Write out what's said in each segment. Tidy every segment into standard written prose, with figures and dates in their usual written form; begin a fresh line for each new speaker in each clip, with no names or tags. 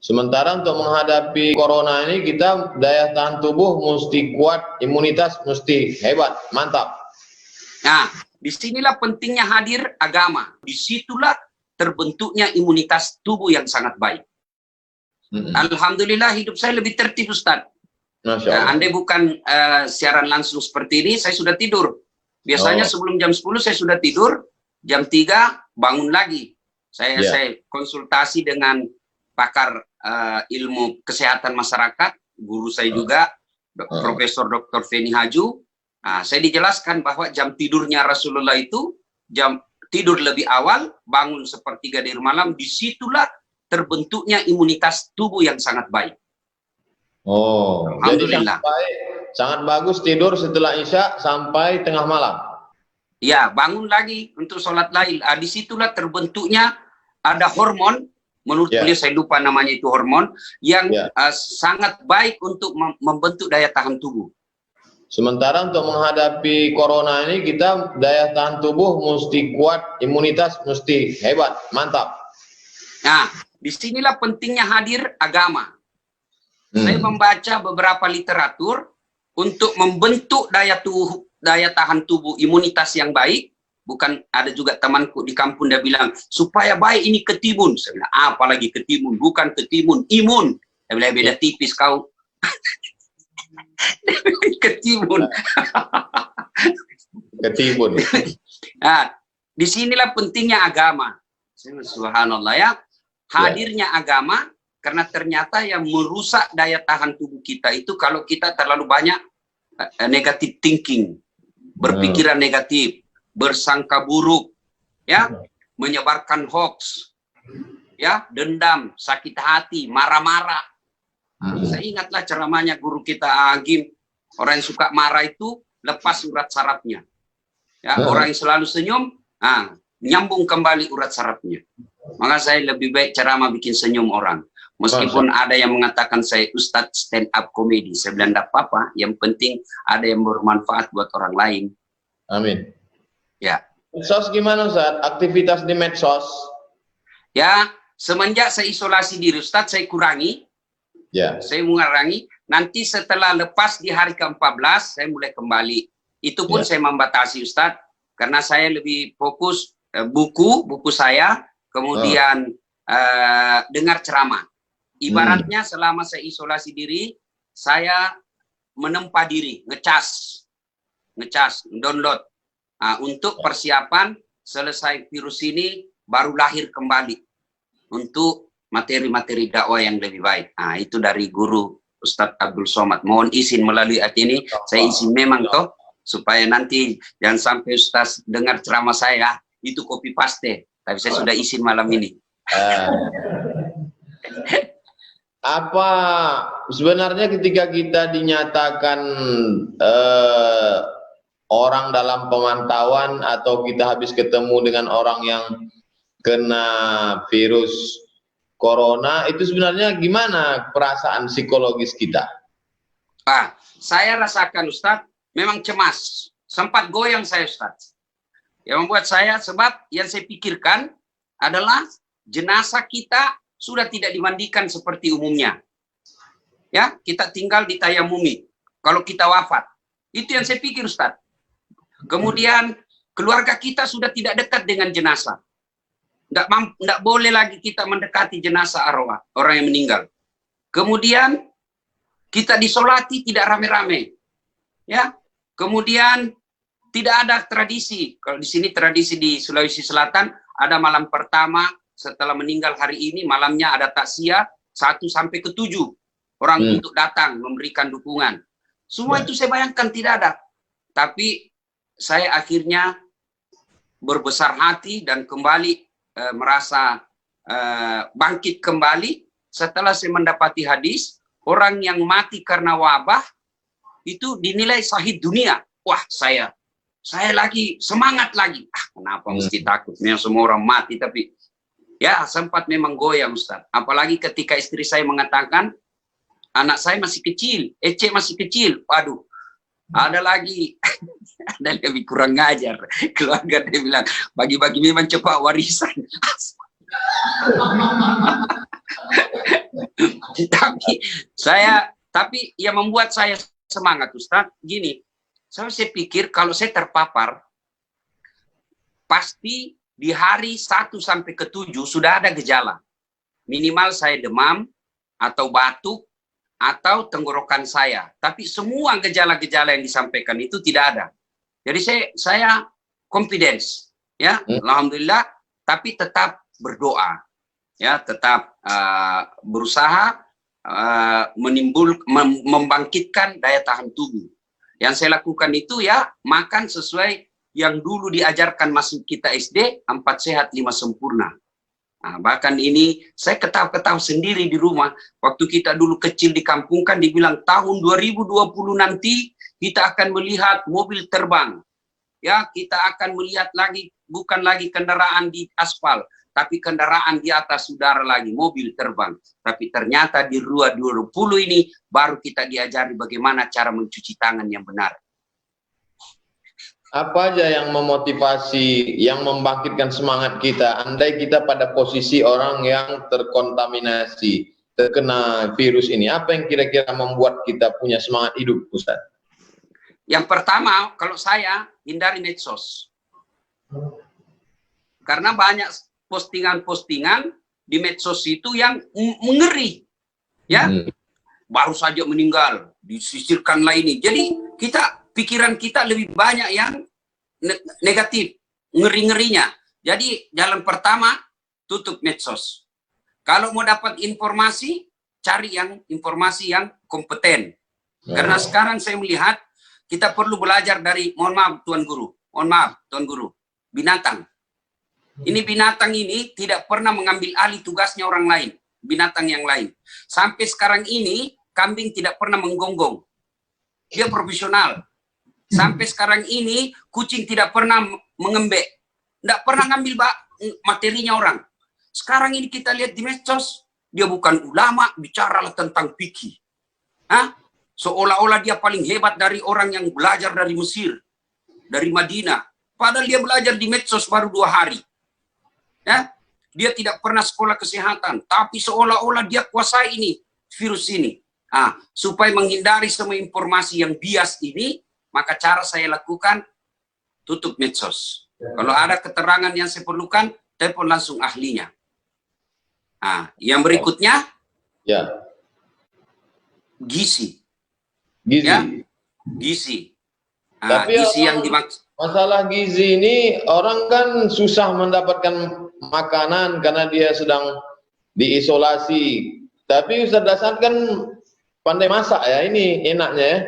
Sementara untuk menghadapi corona ini kita daya tahan tubuh mesti kuat, imunitas mesti hebat, mantap.
Nah, disinilah pentingnya hadir agama. Disitulah terbentuknya imunitas tubuh yang sangat baik. Alhamdulillah hidup saya lebih tertib, Ustaz. Andai bukan siaran langsung seperti ini, saya sudah tidur. Biasanya sebelum jam 10 saya sudah tidur, jam 3 bangun lagi. Saya konsultasi dengan pakar ilmu kesehatan masyarakat, guru saya juga, Profesor Dr. Feni Haju. Saya dijelaskan bahwa jam tidurnya Rasulullah itu jam tidur lebih awal, bangun sepertiga dari malam, disitulah terbentuknya imunitas tubuh yang sangat baik. Alhamdulillah.
Jadi sangat bagus tidur setelah Isya sampai tengah malam.
Ya, bangun lagi untuk sholat lail. Disitulah terbentuknya ada hormon, menurut beliau saya lupa namanya itu hormon, yang sangat baik untuk membentuk daya tahan tubuh.
Sementara untuk menghadapi corona ini kita daya tahan tubuh mesti kuat, imunitas mesti hebat, mantap.
Nah, disinilah pentingnya hadir agama. Saya membaca beberapa literatur untuk membentuk daya tahan tubuh, imunitas yang baik. Bukan, ada juga temanku di kampung dia bilang supaya baik ini ketimun. Saya bilang apalagi ketimun, bukan ketimun, imun. Saya bilang beda tipis kau. Ketimun.
Ketimun.
Nah, disinilah pentingnya agama. Subhanallah ya. Hadirnya agama, karena ternyata yang merusak daya tahan tubuh kita itu kalau kita terlalu banyak negative thinking, berpikiran negatif, bersangka buruk, ya, menyebarkan hoax, ya, dendam, sakit hati, marah-marah. Saya ingatlah ceramahnya guru kita Agim, orang yang suka marah itu lepas urat sarafnya. Ya, orang yang selalu senyum, nyambung kembali urat sarafnya. Maka saya lebih baik ceramah bikin senyum orang. Meskipun ada yang mengatakan saya Ustadz stand up comedy, saya bilang tidak apa-apa. Yang penting ada yang bermanfaat buat orang lain.
Amin.
Ya.
Medsos gimana Ustadz? Aktivitas di medsos?
Ya, semenjak saya isolasi diri Ustadz, saya kurangi.
Ya.
Saya mengurangi. Nanti setelah lepas di hari ke-14, saya mulai kembali. Itu pun saya membatasi Ustadz, karena saya lebih fokus buku saya, kemudian dengar ceramah. Ibaratnya selama saya isolasi diri, saya menempa diri, ngecas, download. Untuk persiapan selesai virus ini, baru lahir kembali untuk materi-materi dakwah yang lebih baik. Itu dari guru Ustadz Abdul Somad. Mohon izin melalui acara ini, saya izin memang toh, supaya nanti jangan sampai Ustadz dengar ceramah saya, itu copy paste. Tapi saya sudah izin malam ini.
Apa sebenarnya ketika kita dinyatakan orang dalam pemantauan atau kita habis ketemu dengan orang yang kena virus corona, itu sebenarnya gimana perasaan psikologis kita?
Saya rasakan Ustadz memang cemas, sempat goyang saya Ustadz. Yang membuat saya, sebab yang saya pikirkan adalah jenazah kita sudah tidak dimandikan seperti umumnya. Ya, kita tinggal di tayamumi kalau kita wafat. Itu yang saya pikir Ustadz. Kemudian keluarga kita sudah tidak dekat dengan jenazah. Tidak boleh lagi kita mendekati jenazah arwah orang yang meninggal. Kemudian kita disolati tidak rame-rame. Ya. Kemudian tidak ada tradisi. Kalau di sini tradisi di Sulawesi Selatan ada malam pertama setelah meninggal hari ini, malamnya ada takziah 1 sampai ke 7 orang untuk datang memberikan dukungan. Semua itu saya bayangkan tidak ada. Tapi saya akhirnya berbesar hati dan kembali merasa bangkit kembali setelah saya mendapati hadis orang yang mati karena wabah itu dinilai syahid dunia. Wah, saya lagi semangat lagi. Kenapa mesti takut? Memang semua orang mati, tapi ya sempat memang goyang Ustaz. Apalagi ketika istri saya mengatakan anak saya masih kecil, Ece masih kecil. Waduh, ada lagi ada lebih kurang ngajar. Keluarga dia bilang bagi-bagi memang cepat warisan. tapi yang membuat saya semangat Ustaz, gini, saya pikir kalau saya terpapar, pasti di hari 1 sampai ke 7 sudah ada gejala. Minimal saya demam, atau batuk, atau tenggorokan saya. Tapi semua gejala-gejala yang disampaikan itu tidak ada. Jadi saya confidence, ya, alhamdulillah, tapi tetap berdoa, ya, tetap berusaha membangkitkan daya tahan tubuh. Yang saya lakukan itu ya makan sesuai yang dulu diajarkan masuk kita SD, 4 sehat 5 sempurna. Nah, bahkan ini saya ketawa-ketawa sendiri di rumah. Waktu kita dulu kecil di kampung kan dibilang tahun 2020 nanti kita akan melihat mobil terbang. Ya, kita akan melihat lagi bukan lagi kendaraan di aspal, tapi kendaraan di atas udara lagi, mobil terbang. Tapi ternyata di 2020 ini baru kita diajari bagaimana cara mencuci tangan yang benar.
Apa aja yang memotivasi, yang membangkitkan semangat kita, andai kita pada posisi orang yang terkontaminasi, terkena virus ini, apa yang kira-kira membuat kita punya semangat hidup, Ustaz?
Yang pertama, kalau saya hindari medsos. Karena banyak postingan-postingan di medsos itu yang mengeri. Ya, baru saja meninggal, disisirkanlah ini. Jadi pikiran kita lebih banyak yang negatif, ngeri-ngerinya. Jadi jalan pertama, tutup medsos. Kalau mau dapat informasi, cari informasi yang kompeten. Karena sekarang saya melihat, kita perlu belajar dari, mohon maaf Tuan Guru, binatang. Ini binatang ini tidak pernah mengambil alih tugasnya orang lain, binatang yang lain. Sampai sekarang ini, kambing tidak pernah menggonggong. Dia profesional. Sampai sekarang ini kucing tidak pernah mengembek, tidak pernah ngambil materinya orang. Sekarang ini kita lihat di medsos, dia bukan ulama, bicaralah tentang fikih. Seolah-olah dia paling hebat dari orang yang belajar dari Mesir, dari Madinah. Padahal dia belajar di medsos baru 2 hari. Ya, dia tidak pernah sekolah kesehatan, tapi seolah-olah dia kuasai ini virus ini. Supaya menghindari semua informasi yang bias ini. Maka cara saya lakukan, tutup medsos. Kalau ada keterangan yang saya perlukan, telepon langsung ahlinya. Yang berikutnya, gizi. Ya, gizi.
Tapi
gizi yang dimaksud.
Masalah gizi ini, orang kan susah mendapatkan makanan karena dia sedang diisolasi. Tapi Ustaz Hasan kan pandai masak ya, ini enaknya ya.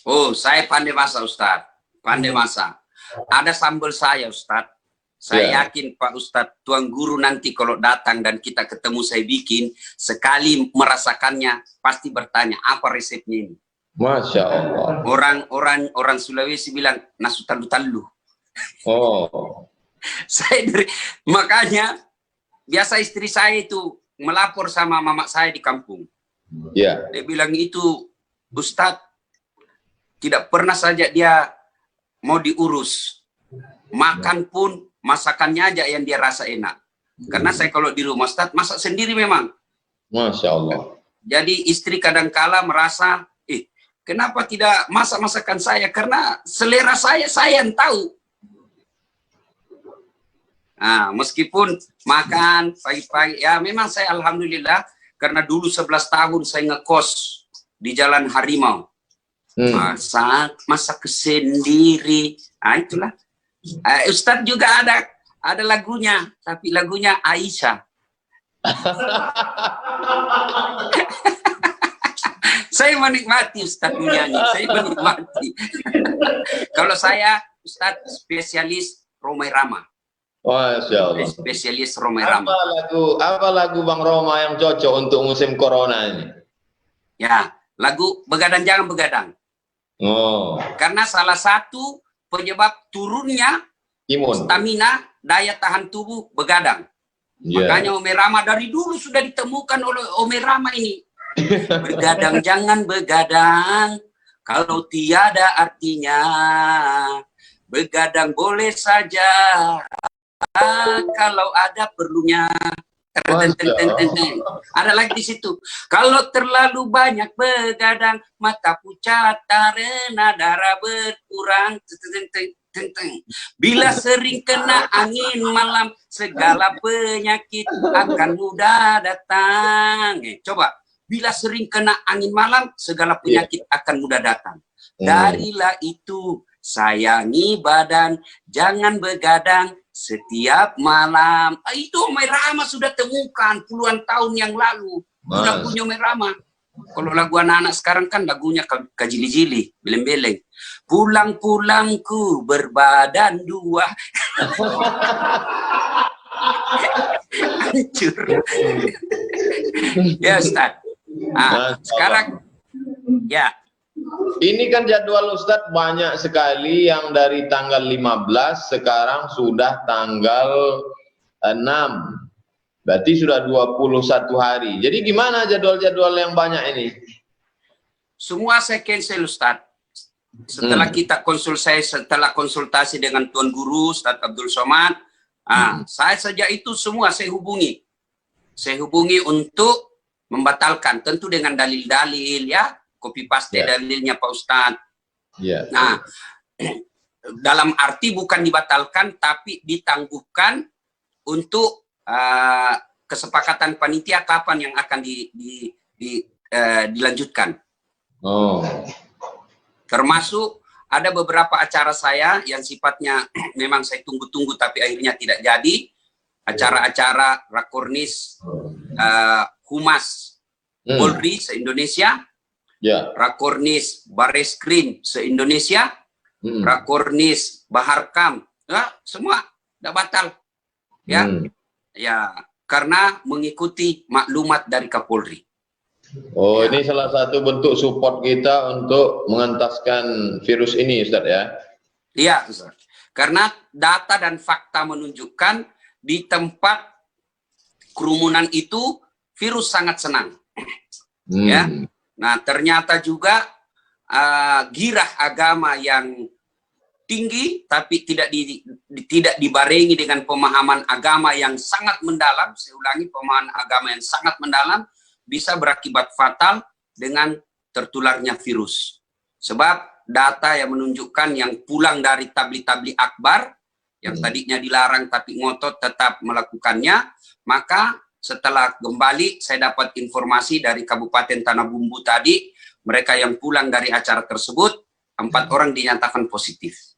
Oh, saya pandai masak Ustaz, pandai masak. Ada sambal saya Ustaz. Saya yakin Pak Ustaz, Tuan Guru nanti kalau datang dan kita ketemu saya bikin, sekali merasakannya pasti bertanya apa resepnya ini.
Masya Allah.
Orang Sulawesi bilang nasu talu-talu.
Oh.
Makanya biasa istri saya itu melapor sama mama saya di kampung. Dia bilang itu Ustaz, tidak pernah saja dia mau diurus. Makan pun masakannya aja yang dia rasa enak. Karena saya kalau di rumah Ustaz masak sendiri memang. Masya Allah. Jadi istri kadangkala merasa, kenapa tidak masak masakan saya? Karena selera saya yang tahu. Meskipun makan pagi-pagi, ya memang saya alhamdulillah karena dulu 11 tahun saya ngekos di Jalan Harimau. Masak sendiri. Itulah. Ustadz juga ada lagunya, tapi lagunya Aisyah. Saya menikmati Ustadz menyanyi, saya menikmati. Kalau saya Ustadz spesialis Romai Rama.
Masya Allah.
Spesialis Romai Rama.
Apa lagu Bang Roma yang cocok untuk musim corona ini? Ya,
lagu Begadang Jangan Begadang. Karena salah satu penyebab turunnya stamina, daya tahan tubuh begadang. Makanya Omai Rama dari dulu sudah ditemukan oleh Omai Rama ini. Begadang jangan begadang, kalau tiada artinya. Begadang boleh saja, kalau ada perlunya. Ada lagi di situ. Kalau terlalu banyak begadang, mata pucat karena darah berkurang. Bila sering kena angin malam, segala penyakit akan mudah datang. Coba, bila sering kena angin malam, segala penyakit akan mudah datang. Darilah itu, sayangi badan, jangan begadang setiap malam. Itu Omai Rama sudah temukan puluhan tahun yang lalu. Lagunya Omai Rama. Kalau lagu anak-anak sekarang kan lagunya kajili-jili, beleng-beleng. Pulang-pulangku berbadan dua. Hancur. Ya Ustaz. Sekarang ya.
Ini kan jadwal Ustadz banyak sekali yang dari tanggal 15 sekarang sudah tanggal 6. Berarti sudah 21 hari. Jadi gimana jadwal-jadwal yang banyak ini?
Semua saya cancel Ustadz. Setelah kita konsultasi dengan Tuan Guru Ustadz Abdul Somad, saya saja itu semua saya hubungi. Saya hubungi untuk membatalkan, tentu dengan dalil-dalil ya. Copy paste dalilnya Pak Ustadz. Nah, dalam arti bukan dibatalkan, tapi ditangguhkan untuk kesepakatan panitia kapan yang akan dilanjutkan. Termasuk ada beberapa acara saya yang sifatnya memang saya tunggu-tunggu tapi akhirnya tidak jadi. Acara-acara Rakornis Humas Polri se-Indonesia. Rakornis Bareskrim se-Indonesia, Rakornis Baharkam, semua sudah batal, ya, karena mengikuti maklumat dari Kapolri.
Ini salah satu bentuk support kita untuk mengentaskan virus ini, Ustaz ya?
Iya, Ustaz. Karena data dan fakta menunjukkan di tempat kerumunan itu virus sangat senang, ya. Nah, ternyata juga girah agama yang tinggi, tapi tidak dibarengi dengan pemahaman agama yang sangat mendalam. Saya ulangi, pemahaman agama yang sangat mendalam bisa berakibat fatal dengan tertularnya virus. Sebab data yang menunjukkan yang pulang dari tabligh akbar, yang tadinya dilarang tapi ngotot tetap melakukannya, maka setelah kembali, saya dapat informasi dari Kabupaten Tanah Bumbu tadi, mereka yang pulang dari acara tersebut, 4 orang dinyatakan positif.